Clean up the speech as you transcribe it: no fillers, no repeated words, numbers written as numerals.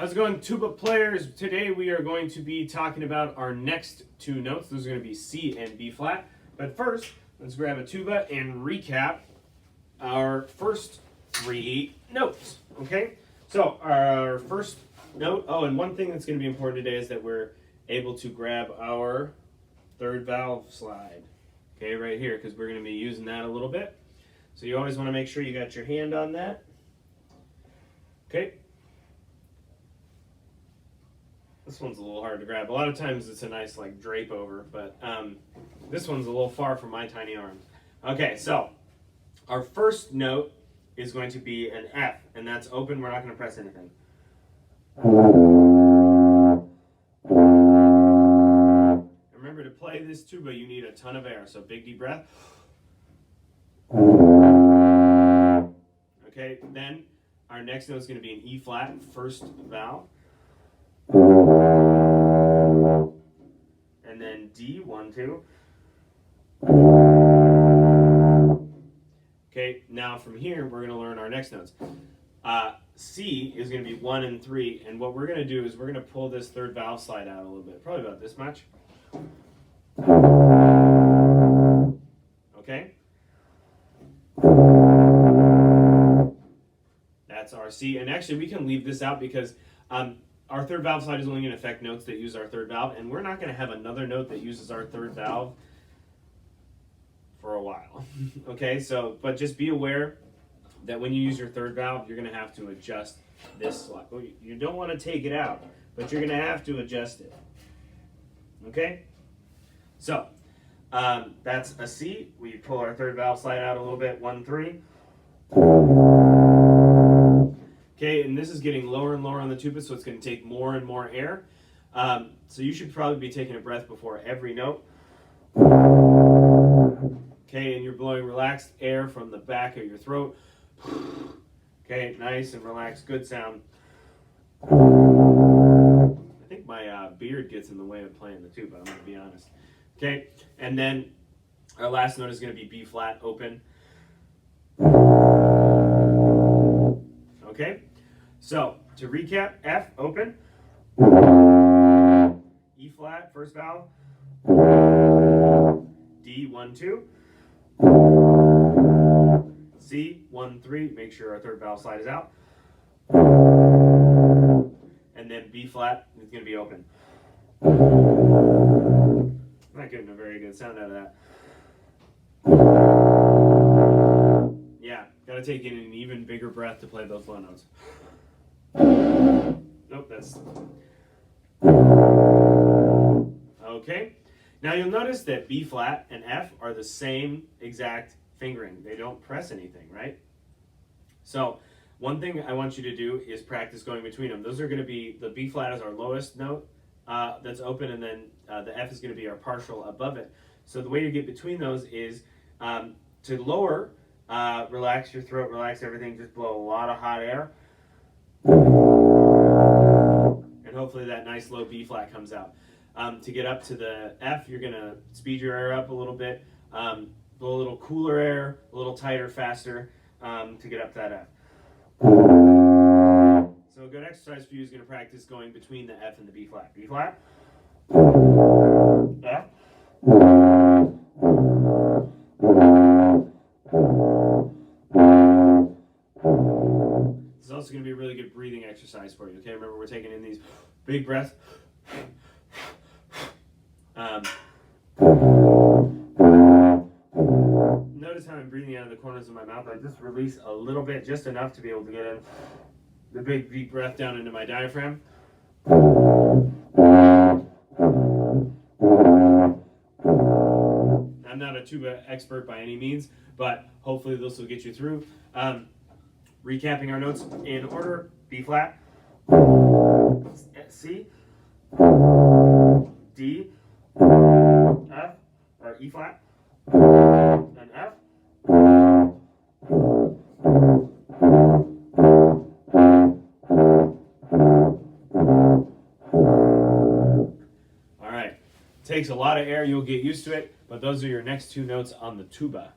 How's it going, tuba players? Today we are going to be talking about our next two notes. Those are going to be C and B flat. But first, let's grab a tuba and recap our first three notes. Okay? So our first note, and one thing that's going to be important today is that we're able to grab our third valve slide. Okay, right here, because we're going to be using that a little bit. So you always want to make sure you got your hand on that. Okay. This one's a little hard to grab. A lot of times it's a nice like drape over, but this one's a little far from my tiny arms. Okay, so our first note is going to be an F, and that's open. We're not going to press anything. Remember, to play this tuba, you need a ton of air, so big deep breath. Okay, then our next note is going to be an E flat, first valve. And then D, 1, 2. Okay, now from here, we're going to learn our next notes. C is going to be 1 and 3, and what we're going to do is we're going to pull this third valve slide out a little bit, probably about this much. Okay? That's our C, and actually we can leave this out because our third valve slide is only going to affect notes that use our third valve, and we're not going to have another note that uses our third valve for a while. Okay, so, but just be aware that when you use your third valve, you're going to have to adjust this slide. Well, you don't want to take it out, but you're going to have to adjust it. Okay? So, that's a C. We pull our third valve slide out a little bit, 1, 3. Okay, and this is getting lower and lower on the tuba, so it's going to take more and more air. So you should probably be taking a breath before every note. Okay, and you're blowing relaxed air from the back of your throat. Okay, nice and relaxed, good sound. I think my beard gets in the way of playing the tuba, I'm going to be honest. Okay, and then our last note is going to be B flat, open. Okay, so to recap, F, open. E flat, first valve. D, 1, 2. C, 1, 3. Make sure our third valve slide is out. And then B flat is going to be open. I'm not getting a very good sound out of that. Yeah, gotta take in an even bigger breath to play those low notes. Nope, that's... Okay. Now you'll notice that B flat and F are the same exact fingering. They don't press anything, right? So one thing I want you to do is practice going between them. Those are going to be, the B flat is our lowest note that's open, and then the F is going to be our partial above it. So the way to get between those is to lower, relax your throat, relax everything, just blow a lot of hot air. And hopefully that nice low B flat comes out. To get up to the F, you're going to speed your air up a little bit, blow a little cooler air, a little tighter, faster, to get up to that F. So a good exercise for you is going to practice going between the F and the B flat. B flat, F, this is also going to be a really good breathing exercise for you. Okay, remember we're taking in these big breaths. Notice how I'm breathing out of the corners of my mouth. I just release a little bit, just enough to be able to get in the big deep breath down into my diaphragm. I'm not a tuba expert by any means, but hopefully this will get you through. Recapping our notes in order: B flat, C, D, F, or E flat, and F. All right, takes a lot of air, you'll get used to it, but those are your next two notes on the tuba.